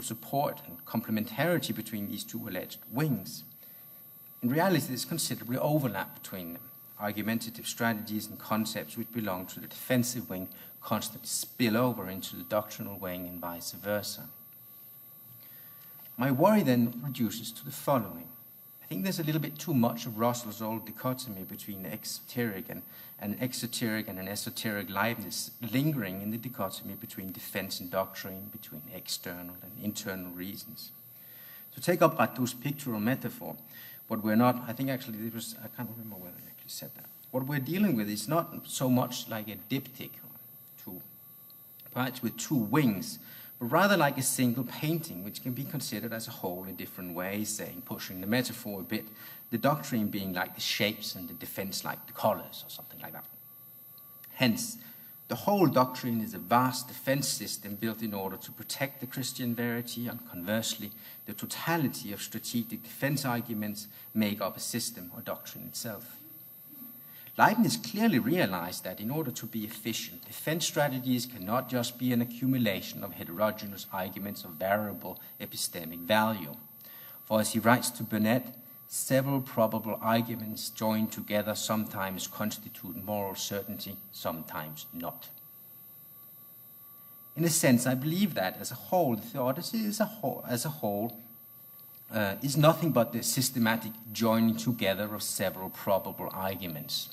support and complementarity between these two alleged wings. In reality, there's considerable overlap between them. Argumentative strategies and concepts which belong to the defensive wing constantly spill over into the doctrinal wing and vice versa. My worry then reduces to the following. I think there's a little bit too much of Russell's old dichotomy between an exoteric and an esoteric Leibniz lingering in the dichotomy between defense and doctrine, between external and internal reasons. To take up Rateau's pictorial metaphor, what we're not, I think actually it was, I can't remember whether I actually said that. What we're dealing with is not so much like a diptych, perhaps with two wings, but rather like a single painting, which can be considered as a whole in different ways, saying, pushing the metaphor a bit, the doctrine being like the shapes and the defense like the colors, or something like that. Hence, the whole doctrine is a vast defense system built in order to protect the Christian verity, and conversely, the totality of strategic defense arguments make up a system or doctrine itself. Leibniz clearly realized that in order to be efficient, defense strategies cannot just be an accumulation of heterogeneous arguments of variable epistemic value. For as he writes to Burnet, several probable arguments joined together sometimes constitute moral certainty, sometimes not. In a sense, I believe that as a whole, the Theodicy as a whole is nothing but the systematic joining together of several probable arguments.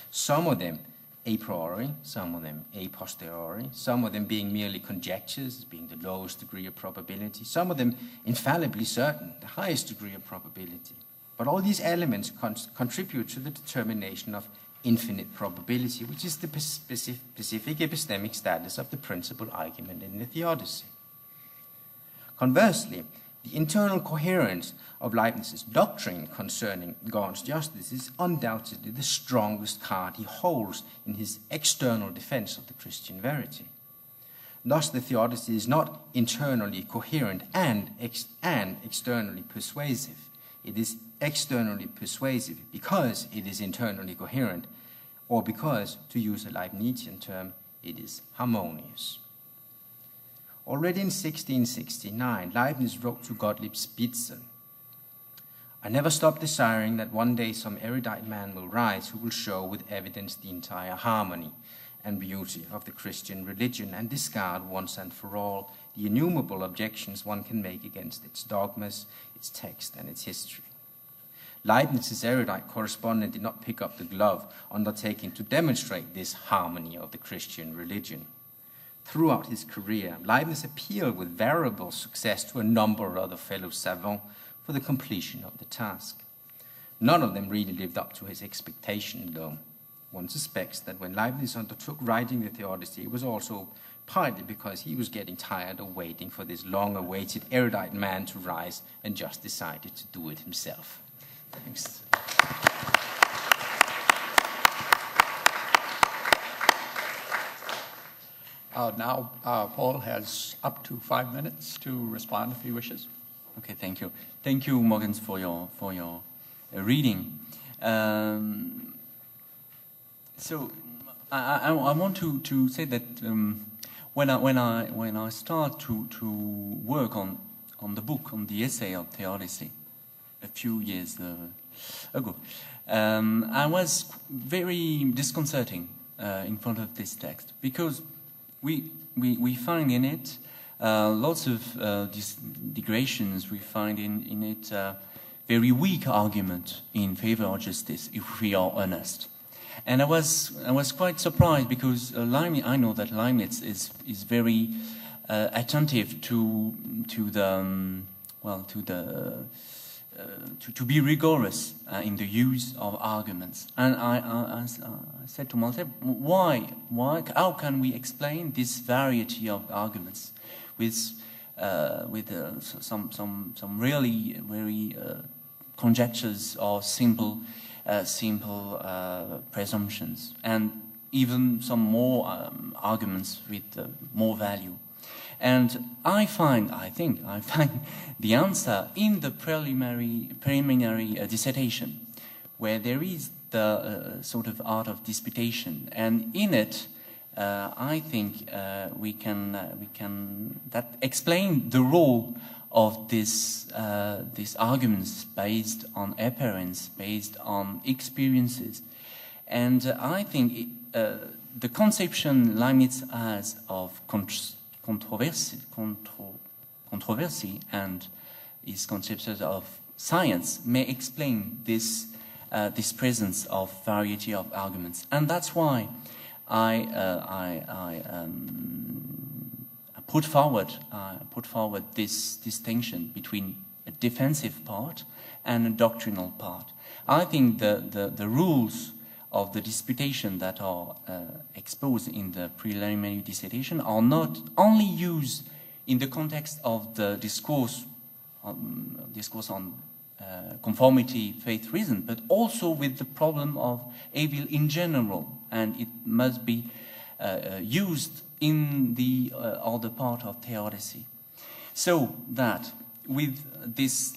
Some of them a priori, some of them a posteriori, some of them being merely conjectures, being the lowest degree of probability, some of them infallibly certain, the highest degree of probability. But all these elements contribute to the determination of infinite probability, which is the specific epistemic status of the principal argument in the Theodicy. Conversely, the internal coherence of Leibniz's doctrine concerning God's justice is undoubtedly the strongest card he holds in his external defense of the Christian verity. Thus, the Theodicy is not internally coherent and externally persuasive. It is externally persuasive because it is internally coherent, or because, to use a Leibnizian term, it is harmonious. Already in 1669, Leibniz wrote to Gottlieb Spitzer, "I never stop desiring that one day some erudite man will rise who will show with evidence the entire harmony and beauty of the Christian religion and discard once and for all the innumerable objections one can make against its dogmas, its text, and its history." Leibniz's erudite correspondent did not pick up the glove undertaking to demonstrate this harmony of the Christian religion. Throughout his career, Leibniz appealed with variable success to a number of other fellow savants for the completion of the task. None of them really lived up to his expectation, though. One suspects that when Leibniz undertook writing the Theodicy, it was also partly because he was getting tired of waiting for this long-awaited erudite man to rise and just decided to do it himself. Thanks. Now, Paul has up to 5 minutes to respond if he wishes. Okay, thank you. Thank you, Mogens, for your reading. So I want to say that when I start to work on the book, on the essay of Theodicy, a few years ago, I was very disconcerting in front of this text, because we find in it lots of digressions. We find in it very weak argument in favor of justice, if we are honest. And I was quite surprised, because I know that Leibniz is very attentive to be rigorous in the use of arguments. And I said to myself, why? How can we explain this variety of arguments with some really very conjectures or simple presumptions, and even some more arguments with more value? And I think I find the answer in the preliminary dissertation, where there is the sort of art of disputation, and in it, I think we can that explain the role of these arguments based on appearance, based on experiences. And I think the conception Leibniz has of controversy and his conceptions of science may explain this presence of variety of arguments. And that's why I put forward this distinction between a defensive part and a doctrinal part. I think the rules of the disputation that are exposed in the preliminary dissertation are not only used in the context of the discourse on conformity, faith, reason, but also with the problem of evil in general, and it must be used in the other part of theodicy. So that with this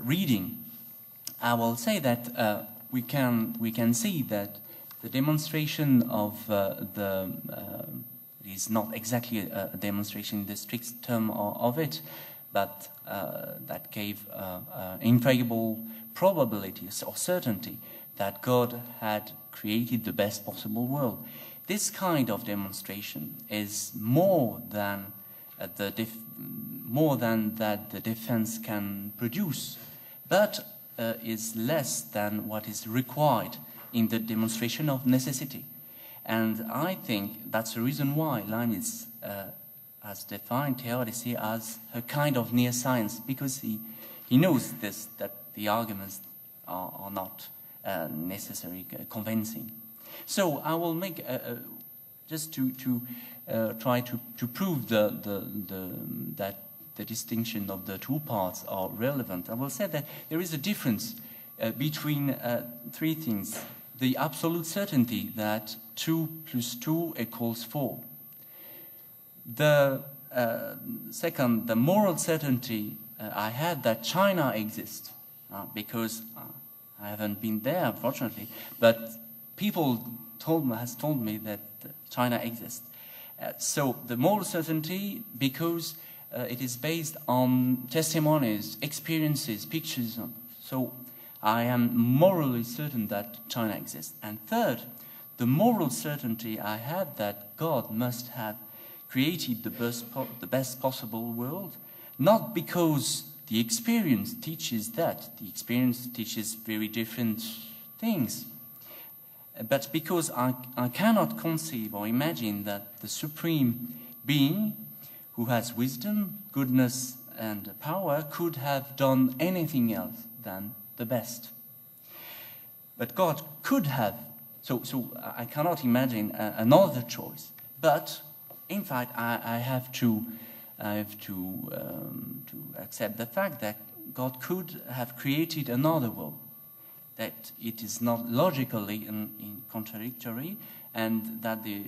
reading, I will say that we can see that the demonstration of is not exactly a demonstration in the strict term of it, but that gave infallible probability or certainty that God had created the best possible world. This kind of demonstration is more than that the defense can produce, but is less than what is required in the demonstration of necessity. And I think that's the reason why Leibniz has defined theodicy as a kind of near science, because he knows this, that the arguments are not necessarily convincing. So I will make just to try to prove that the distinction of the two parts are relevant. I will say that there is a difference between three things: the absolute certainty that 2 + 2 = 4. The second, the moral certainty I had that China exists, because I haven't been there, unfortunately, but people has told me that China exists. So the moral certainty, because it is based on testimonies, experiences, pictures. So I am morally certain that China exists. And third, the moral certainty I had that God must have created the best possible world, not because the experience teaches that. The experience teaches very different things. But because I cannot conceive or imagine that the supreme being who has wisdom, goodness, and power could have done anything else than the best. But God could have, so I cannot imagine another choice. But in fact, I have to accept the fact that God could have created another world, that it is not logically contradictory, and that the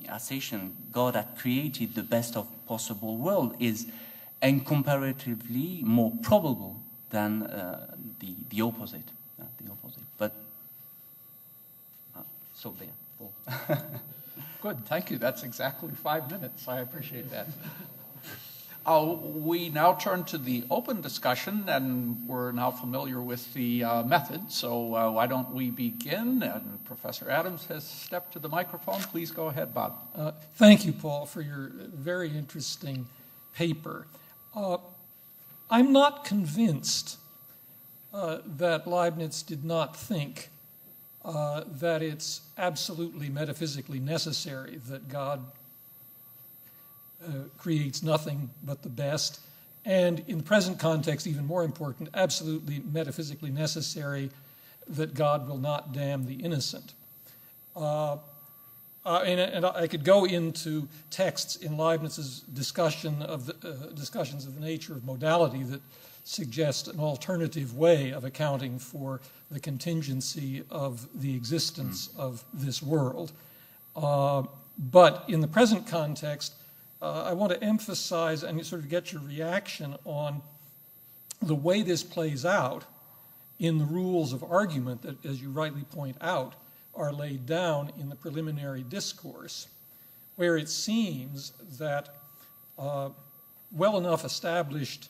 assertion God had created the best of possible world is incomparatively more probable than the opposite. But so there. Good, thank you. That's exactly 5 minutes. I appreciate that. We now turn to the open discussion, and we're now familiar with the method. So why don't we begin? And Professor Adams has stepped to the microphone. Please go ahead, Bob. Thank you, Paul, for your very interesting paper. I'm not convinced that Leibniz did not think that it's absolutely metaphysically necessary that God creates nothing but the best, and in the present context, even more important, absolutely metaphysically necessary that God will not damn the innocent. And I could go into texts in Leibniz's discussions of the nature of modality that suggest an alternative way of accounting for the contingency of the existence of this world. But in the present context, I want to emphasize and sort of get your reaction on the way this plays out in the rules of argument that, as you rightly point out, are laid down in the preliminary discourse, where it seems that well enough established